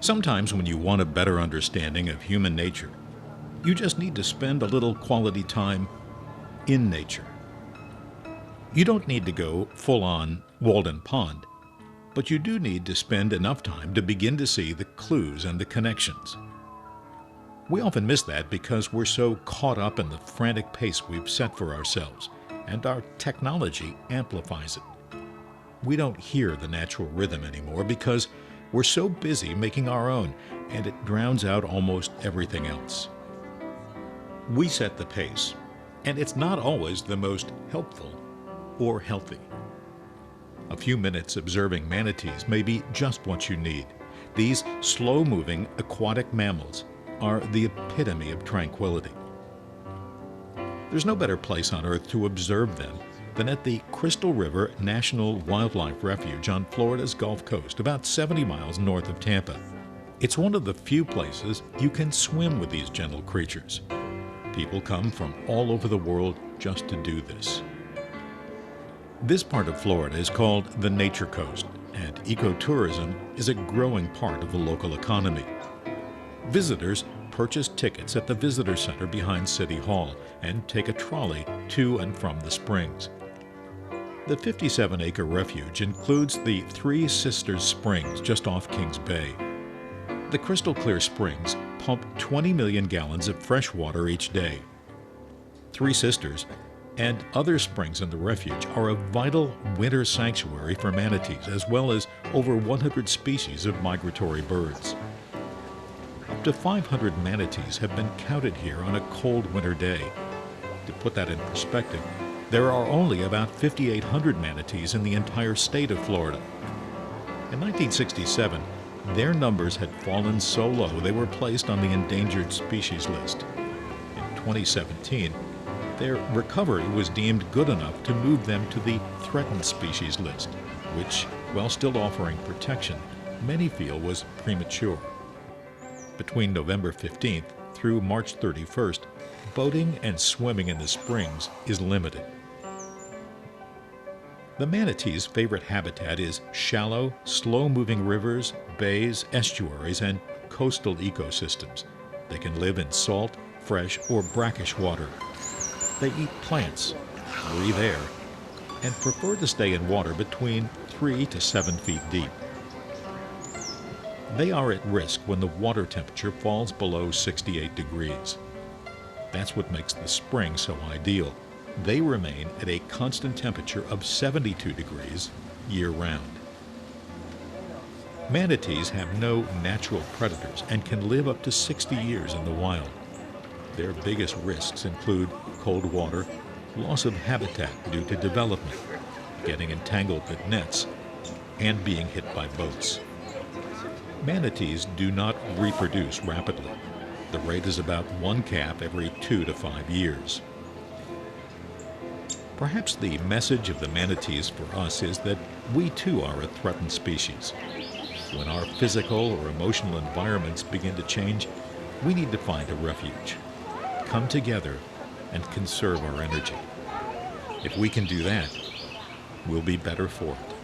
Sometimes when you want a better understanding of human nature, you just need to spend a little quality time in nature. You don't need to go full-on Walden Pond, but you do need to spend enough time to begin to see the clues and the connections. We often miss that because we're so caught up in the frantic pace we've set for ourselves, and our technology amplifies it. We don't hear the natural rhythm anymore because we're so busy making our own, and it drowns out almost everything else. We set the pace, and it's not always the most helpful or healthy. A few minutes observing manatees may be just what you need. These slow-moving aquatic mammals are the epitome of tranquility. There's no better place on Earth to observe them than at the Crystal River National Wildlife Refuge on Florida's Gulf Coast, about 70 miles north of Tampa. It's one of the few places you can swim with these gentle creatures. People come from all over the world just to do this. This part of Florida is called the Nature Coast, and ecotourism is a growing part of the local economy. Visitors purchase tickets at the visitor center behind City Hall and take a trolley to and from the springs. The 57-acre refuge includes the Three Sisters Springs just off Kings Bay. The crystal clear springs pump 20 million gallons of fresh water each day. Three Sisters and other springs in the refuge are a vital winter sanctuary for manatees, as well as over 100 species of migratory birds. Up to 500 manatees have been counted here on a cold winter day. To put that in perspective, there are only about 5,800 manatees in the entire state of Florida. In 1967, their numbers had fallen so low they were placed on the endangered species list. In 2017, their recovery was deemed good enough to move them to the threatened species list, which, while still offering protection, many feel was premature. Between November 15th through March 31st, boating and swimming in the springs is limited. The manatee's favorite habitat is shallow, slow-moving rivers, bays, estuaries, and coastal ecosystems. They can live in salt, fresh, or brackish water. They eat plants, breathe air, and prefer to stay in water between 3 to 7 feet deep. They are at risk when the water temperature falls below 68 degrees. That's what makes the spring so ideal. They remain at a constant temperature of 72 degrees year-round. Manatees have no natural predators and can live up to 60 years in the wild. Their biggest risks include cold water, loss of habitat due to development, getting entangled with nets, and being hit by boats. Manatees do not reproduce rapidly. The rate is about one calf every 2 to 5 years. Perhaps the message of the manatees for us is that we too are a threatened species. When our physical or emotional environments begin to change, we need to find a refuge, come together, and conserve our energy. If we can do that, we'll be better for it.